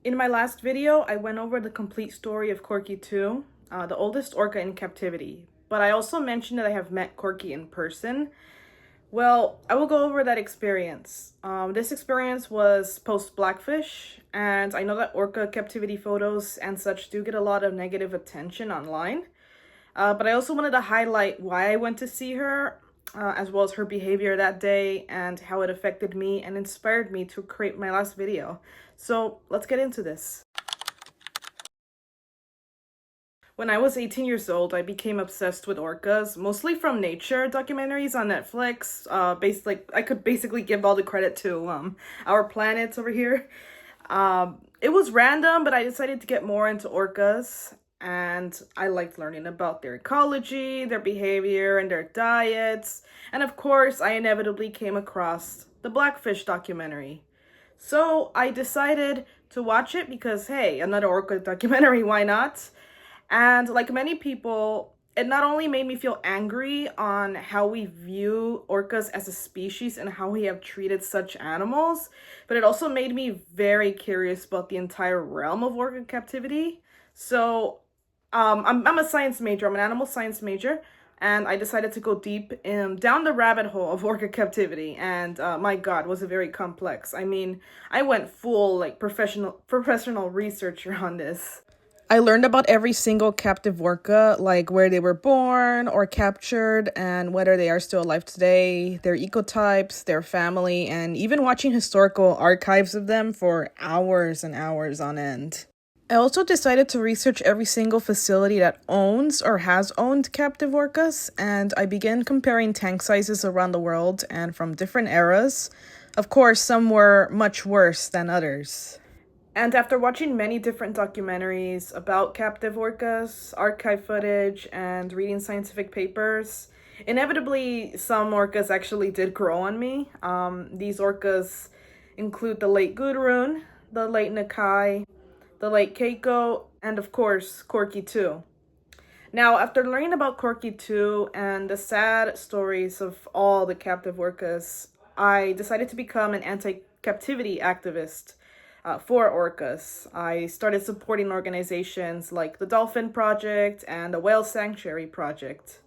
In my last video, I went over the complete story of Corky 2, the oldest orca in captivity. But I also mentioned that I have met Corky in person. Well, I will go over that experience. This experience was post-Blackfish, and I know that orca captivity photos and such do get a lot of negative attention online. But I also wanted to highlight why I went to see her, as well as her behavior that day and how it affected me and inspired me to create my last video. So let's get into this. When I was 18 years old, I became obsessed with orcas, mostly from nature documentaries on Netflix. I could basically give all the credit to Our Planets over here. It was random, but I decided to get more into orcas, and I liked learning about their ecology, their behavior, and their diets. And of course, I inevitably came across the Blackfish documentary. So I decided to watch it because, hey, another orca documentary, why not? And like many people, it not only made me feel angry on how we view orcas as a species and how we have treated such animals, but it also made me very curious about the entire realm of orca captivity. So I'm a science major, I'm an animal science major, and I decided to go deep down the rabbit hole of orca captivity. And my God, was it very complex. I mean, I went full like professional researcher on this. I learned about every single captive orca, like where they were born or captured and whether they are still alive today, their ecotypes, their family, and even watching historical archives of them for hours and hours on end. I also decided to research every single facility that owns or has owned captive orcas, and I began comparing tank sizes around the world and from different eras. Of course, some were much worse than others. And after watching many different documentaries about captive orcas, archive footage, and reading scientific papers, inevitably some orcas actually did grow on me. These orcas include the late Gudrun, the late Nakai, the late Keiko, and of course, Corky 2. Now, after learning about Corky 2 and the sad stories of all the captive orcas, I decided to become an anti-captivity activist for orcas. I started supporting organizations like the Dolphin Project and the Whale Sanctuary Project.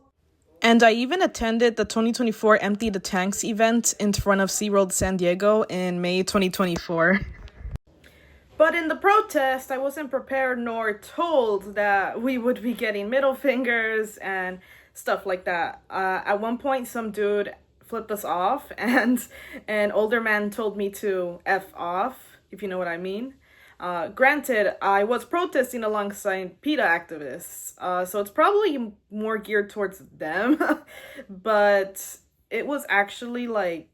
And I even attended the 2024 Empty the Tanks event in front of SeaWorld San Diego in May 2024. But in the protest, I wasn't prepared nor told that we would be getting middle fingers and stuff like that. At one point, some dude flipped us off, and an older man told me to F off, if you know what I mean. Granted, I was protesting alongside PETA activists, so it's probably more geared towards them, but it was actually like,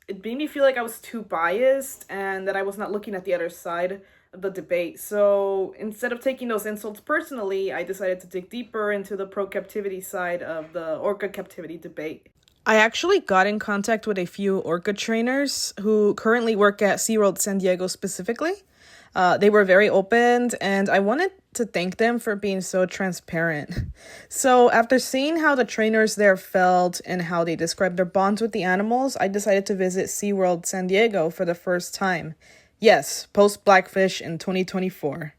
it made me feel like I was too biased and that I was not looking at the other side of the debate. So instead of taking those insults personally, I decided to dig deeper into the pro-captivity side of the orca captivity debate. I actually got in contact with a few orca trainers who currently work at SeaWorld San Diego specifically. They were very open, and I wanted to thank them for being so transparent. So after seeing how the trainers there felt and how they described their bonds with the animals, I decided to visit SeaWorld San Diego for the first time. Yes, post-Blackfish in 2024.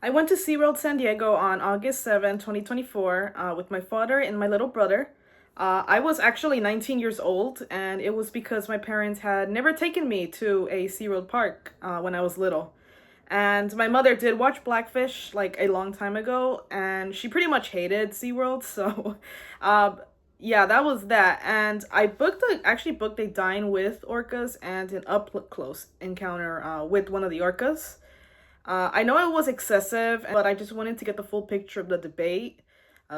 I went to SeaWorld San Diego on August 7, 2024, with my father and my little brother. I was actually 19 years old, and it was because my parents had never taken me to a SeaWorld park when I was little. And my mother did watch Blackfish like a long time ago, and she pretty much hated SeaWorld, so yeah, that was that. And I actually booked a dine with orcas and an up-close encounter with one of the orcas. I know it was excessive, but I just wanted to get the full picture of the debate.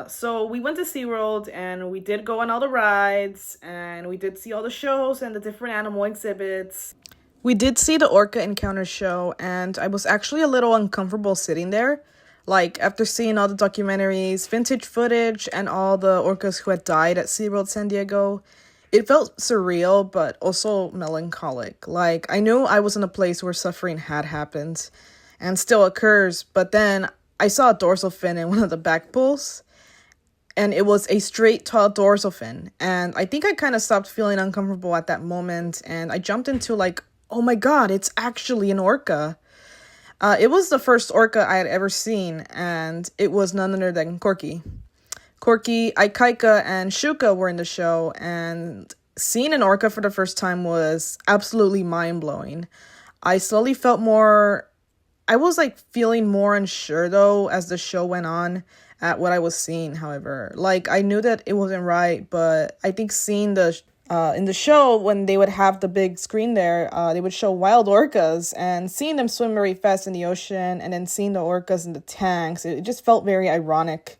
So we went to SeaWorld and we did go on all the rides and we did see all the shows and the different animal exhibits. We did see the Orca Encounter show, and I was actually a little uncomfortable sitting there. Like, after seeing all the documentaries, vintage footage, and all the orcas who had died at SeaWorld San Diego, it felt surreal, but also melancholic. Like, I knew I was in a place where suffering had happened and still occurs, but then I saw a dorsal fin in one of the back pools, and it was a straight, tall dorsal fin. And I think I kind of stopped feeling uncomfortable at that moment, and I jumped into like Oh my god, it's actually an orca. It was the first orca I had ever seen, and it was none other than Corky. Corky, Ikaika, and Shouka were in the show, and seeing an orca for the first time was absolutely mind-blowing. I slowly felt more... I was like feeling more unsure though as the show went on at what I was seeing, however. Like I knew that it wasn't right, but I think seeing the in the show when they would have the big screen there, they would show wild orcas and seeing them swim very fast in the ocean and then seeing the orcas in the tanks, it just felt very ironic.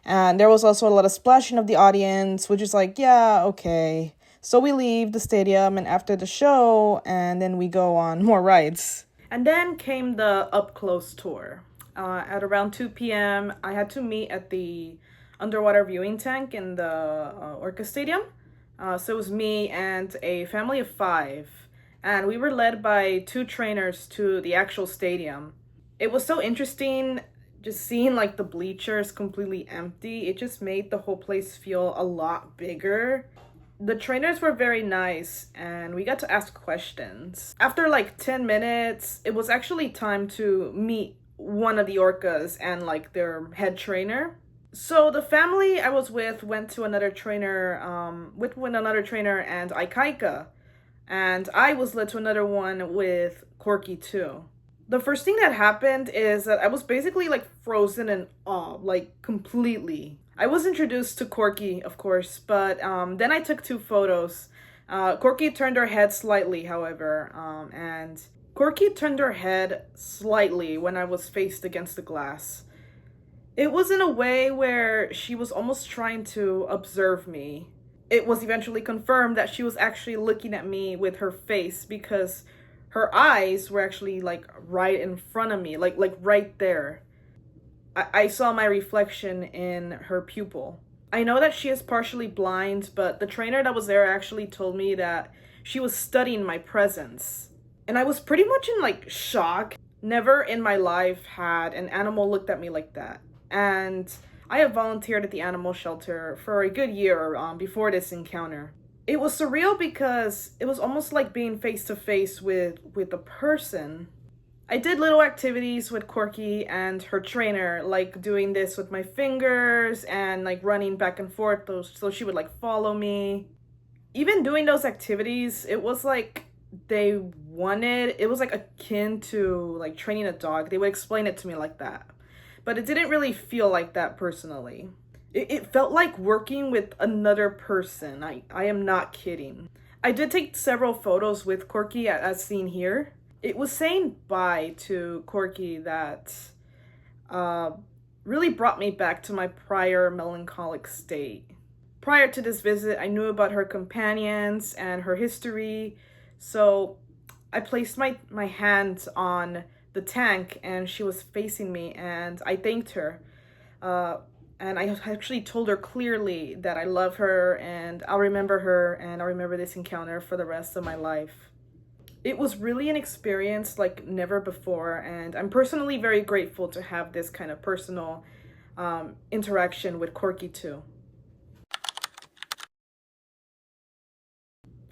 And there was also a lot of splashing of the audience, which is like, yeah, okay. So we leave the stadium and after the show, and then we go on more rides. And then came the up-close tour. At around 2 p.m., I had to meet at the underwater viewing tank in the Orca Stadium. So it was me and a family of 5. And we were led by 2 trainers to the actual stadium. It was so interesting just seeing like the bleachers completely empty. It just made the whole place feel a lot bigger. The trainers were very nice and we got to ask questions. After like 10 minutes, it was actually time to meet one of the orcas and like their head trainer. So the family I was with went to another trainer, with another trainer and Ikaika. And I was led to another one with Corky too. The first thing that happened is that I was basically like frozen in awe, like completely. I was introduced to Corky, of course, but then I took 2 photos. Corky turned her head slightly, however, and Corky turned her head slightly when I was faced against the glass. It was in a way where she was almost trying to observe me. It was eventually confirmed that she was actually looking at me with her face because her eyes were actually like right in front of me, like right there. I saw my reflection in her pupil. I know that she is partially blind, but the trainer that was there actually told me that she was studying my presence. And I was pretty much in like shock. Never in my life had an animal looked at me like that. And I have volunteered at the animal shelter for a good year before this encounter. It was surreal because it was almost like being face to face with a person. I did little activities with Corky and her trainer, like doing this with my fingers and like running back and forth so she would like follow me. Even doing those activities, it was like it was like akin to like training a dog. They would explain it to me like that. But it didn't really feel like that personally. It felt like working with another person. I am not kidding. I did take several photos with Corky as seen here. It was saying bye to Corky that really brought me back to my prior melancholic state. Prior to this visit, I knew about her companions and her history, so I placed my hand on the tank and she was facing me and I thanked her. And I actually told her clearly that I love her and I'll remember her and I'll remember this encounter for the rest of my life. It was really an experience like never before, and I'm personally very grateful to have this kind of personal interaction with Corky too.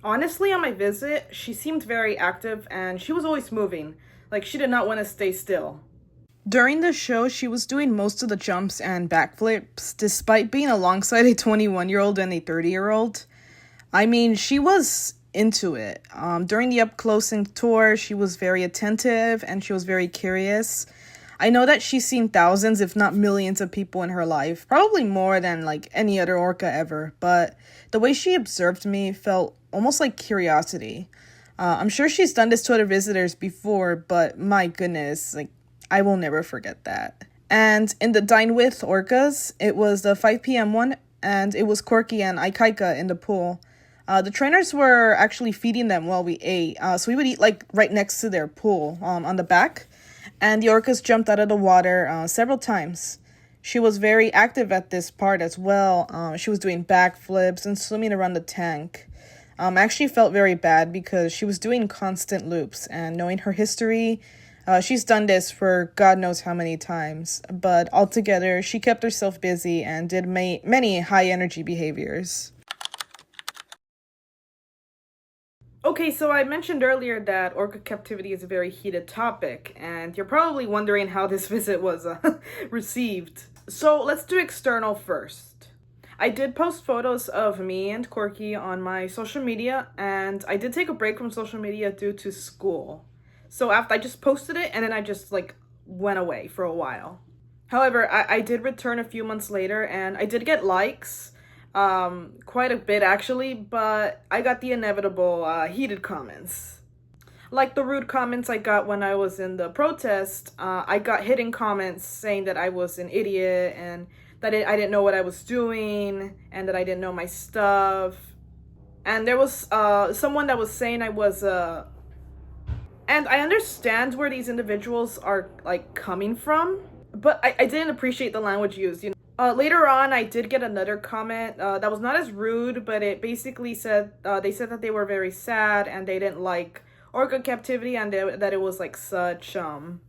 Honestly, on my visit, she seemed very active and she was always moving. Like she did not want to stay still. During the show, she was doing most of the jumps and backflips, despite being alongside a 21-year-old and a 30-year-old. I mean, she was into it. During the up-close tour, she was very attentive and she was very curious. I know that she's seen thousands, if not millions of people in her life, probably more than like any other orca ever, but the way she observed me felt almost like curiosity. I'm sure she's done this to other visitors before, but my goodness, like I will never forget that. And in the Dine With Orcas, it was the 5 p.m. one, and it was Corky and Ikaika in the pool. The trainers were actually feeding them while we ate, so we would eat like right next to their pool on the back. And the orcas jumped out of the water several times. She was very active at this part as well. She was doing backflips and swimming around the tank. I actually felt very bad because she was doing constant loops, and knowing her history, she's done this for God knows how many times. But altogether, she kept herself busy and did many high energy behaviors. Okay, so I mentioned earlier that orca captivity is a very heated topic, and you're probably wondering how this visit was received. So let's do external first. I did post photos of me and Corky on my social media, and I did take a break from social media due to school. So after I just posted it, and then I just like went away for a while. However, I did return a few months later, and I did get likes, quite a bit actually, but I got the inevitable heated comments. Like the rude comments I got when I was in the protest, I got hidden comments saying that I was an idiot and that I didn't know what I was doing and that I didn't know my stuff. And there was someone that was saying I was and I understand where these individuals are like coming from, but I didn't appreciate the language used. Later on, I did get another comment that was not as rude, but it basically said they said that they were very sad and they didn't like orca captivity and that it was like such and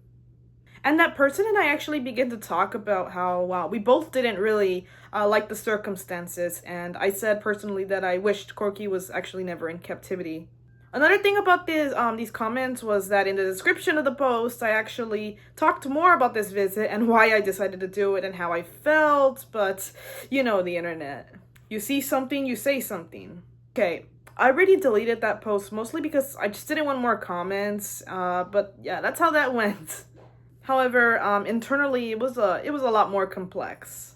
that person and I actually began to talk about how we both didn't really like the circumstances, and I said personally that I wished Corky was actually never in captivity. Another thing about these comments was that in the description of the post, I actually talked more about this visit and why I decided to do it and how I felt, but you know the internet. You see something, you say something. Okay, I already deleted that post mostly because I just didn't want more comments, but yeah, that's how that went. However, internally, it was a lot more complex.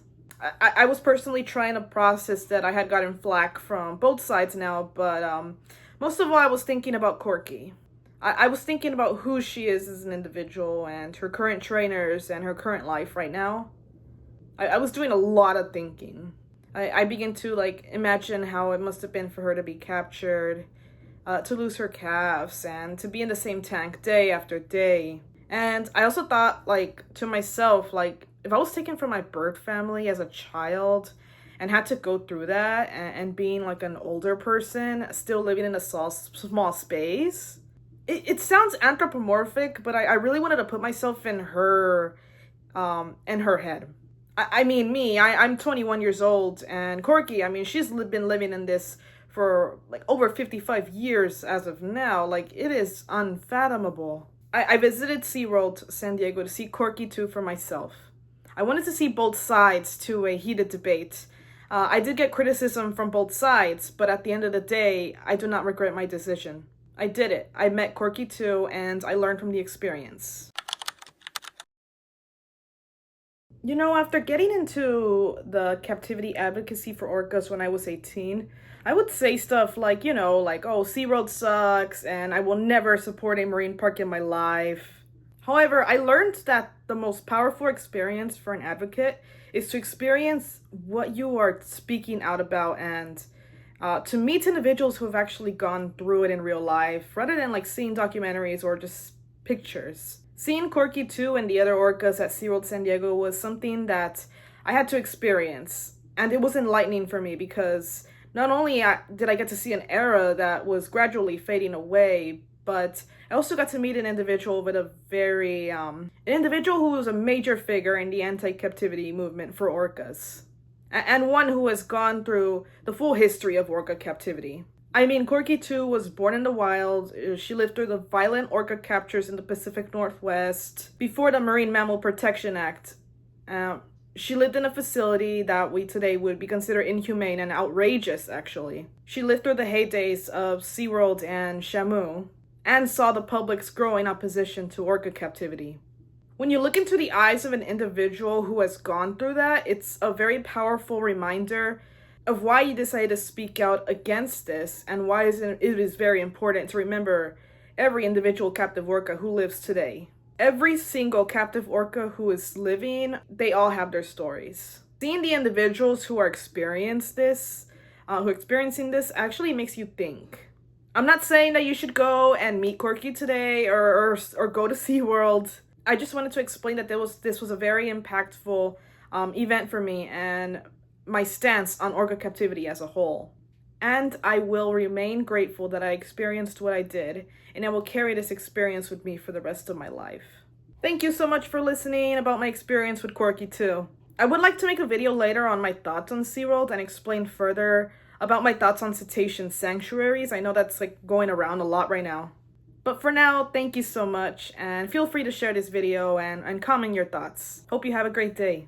I was personally trying to process that I had gotten flack from both sides now, but most of all, I was thinking about Corky. I was thinking about who she is as an individual and her current trainers and her current life right now. I was doing a lot of thinking. I began to like imagine how it must have been for her to be captured, to lose her calves, and to be in the same tank day after day. And I also thought like to myself, like if I was taken from my birth family as a child and had to go through that and being like an older person still living in a small space, it sounds anthropomorphic, but I really wanted to put myself in her head. I mean, I'm 21 years old, and Corky, I mean, she's been living in this for like over 55 years as of now. Like, it is unfathomable. I visited SeaWorld San Diego to see Corky 2 for myself. I wanted to see both sides to a heated debate. I did get criticism from both sides, but at the end of the day, I do not regret my decision. I did it. I met Corky 2, and I learned from the experience. You know, after getting into the captivity advocacy for orcas when I was 18, I would say stuff like, you know, like, oh, SeaWorld sucks, and I will never support a marine park in my life. However, I learned that the most powerful experience for an advocate is to experience what you are speaking out about and to meet individuals who have actually gone through it in real life, rather than like seeing documentaries or just pictures. Seeing Corky 2 and the other orcas at SeaWorld San Diego was something that I had to experience, and it was enlightening for me because not only did I get to see an era that was gradually fading away, but I also got to meet an individual with an individual who was a major figure in the anti-captivity movement for orcas, and one who has gone through the full history of orca captivity. I mean, Corky 2 was born in the wild. She lived through the violent orca captures in the Pacific Northwest before the Marine Mammal Protection Act. She lived in a facility that we today would be considered inhumane and outrageous, actually. She lived through the heydays of SeaWorld and Shamu, and saw the public's growing opposition to orca captivity. When you look into the eyes of an individual who has gone through that, it's a very powerful reminder of why you decided to speak out against this, and why it is very important to remember every individual captive orca who lives today. Every single captive orca who is living, they all have their stories. Seeing the individuals who are experiencing this actually makes you think. I'm not saying that you should go and meet Corky today or go to SeaWorld. I just wanted to explain that this was a very impactful event for me and my stance on orca captivity as a whole. And I will remain grateful that I experienced what I did, and I will carry this experience with me for the rest of my life. Thank you so much for listening about my experience with Corky 2. I would like to make a video later on my thoughts on SeaWorld and explain further about my thoughts on cetacean sanctuaries. I know that's like going around a lot right now. But for now, thank you so much, and feel free to share this video and comment your thoughts. Hope you have a great day.